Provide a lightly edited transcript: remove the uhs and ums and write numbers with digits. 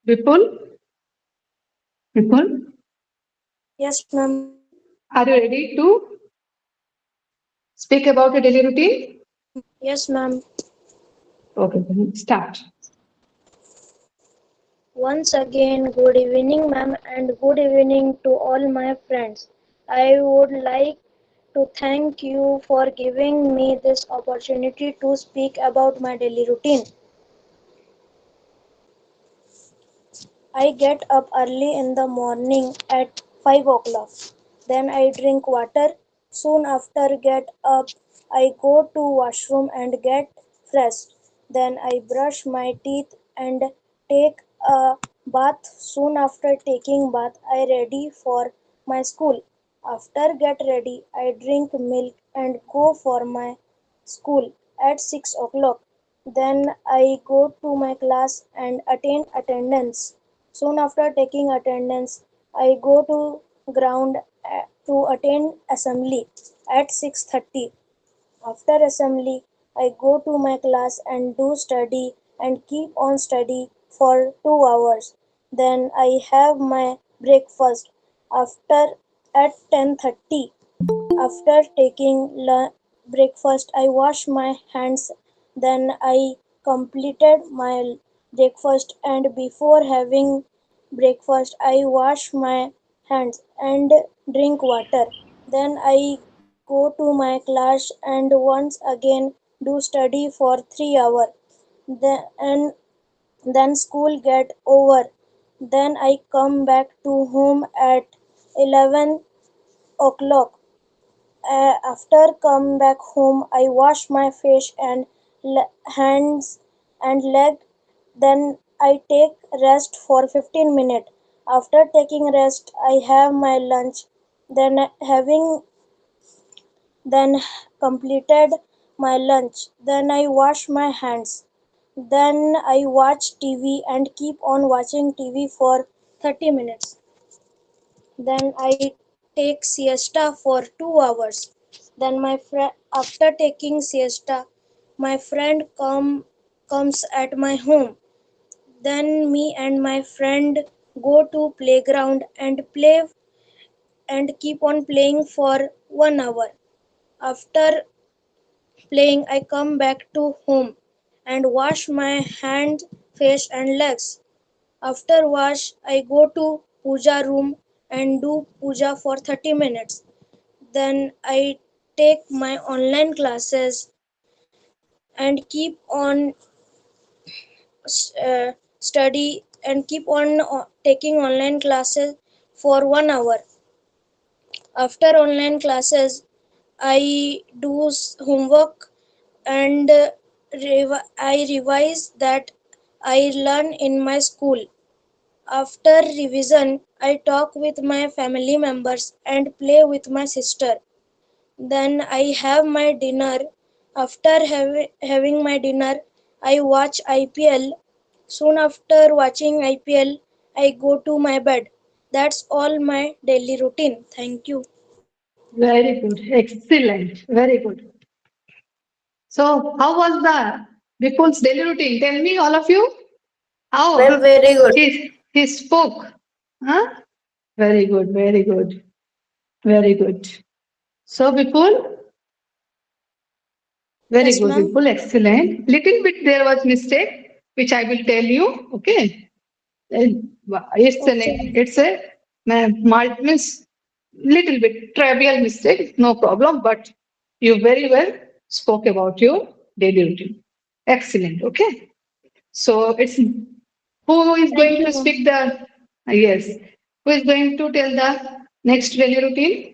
Vipul, Vipul, Yes, ma'am. are you ready to speak about your daily routine? Yes, ma'am. Okay, then start. Once again, good evening, ma'am, and good evening to all my friends. I would like to thank you for giving me this opportunity to speak about my daily routine. I get up early in the morning at 5 o'clock. Then I drink water. Soon after get up, I go to washroom and get fresh. Then I brush my teeth and take a bath. Soon after taking bath, I ready for my school. After get ready, I drink milk and go for my school at 6 o'clock. Then I go to my class and attend attendance. Soon after taking attendance, I go to ground to attend assembly at 6:30. After assembly, I go to my class and do study and keep on study for 2 hours. Then I have my breakfast after at 10:30. After taking breakfast, I wash my hands. Then I completed my breakfast, and before having breakfast, I wash my hands and drink water. Then I go to my class and once again do study for 3 hours. Then school get over. Then I come back to home at 11 o'clock. After come back home, I wash my face and hands and leg. Then I take rest for 15 minutes. After taking rest, I have my lunch. Then having then completed my lunch. Then I wash my hands. Then I watch TV and keep on watching TV for 30 minutes. Then I take siesta for 2 hours. Then after taking siesta, my friend comes at my home. Then me and my friend go to playground and play and keep on playing for 1 hour. After playing, I come back to home and wash my hands, face and legs. After wash, I go to puja room and do puja for 30 minutes. Then I take my online classes and keep on study and keep on taking online classes for 1 hour. After online classes, I do homework and I revise that I learn in my school. After revision, I talk with my family members and play with my sister. Then I have my dinner. After having my dinner, I watch IPL. Soon after watching IPL, I go to my bed. That's all my daily routine. Thank you. Very good. Excellent. Very good. So, how was the Vipul's daily routine? Tell me, all of you. Ma'am, How very good. he spoke. Huh? Very good. Very good. Very good. So, Vipul, very Yes, good, ma'am. Vipul. Excellent. Little bit there was mistake, which I will tell you. Okay. It's an Okay. it's a means little bit trivial mistake, no problem. But you very well spoke about your daily routine. Excellent. Okay. So it's who is Thank going you, to ma'am. speak the yes? Who is going to tell the next daily routine?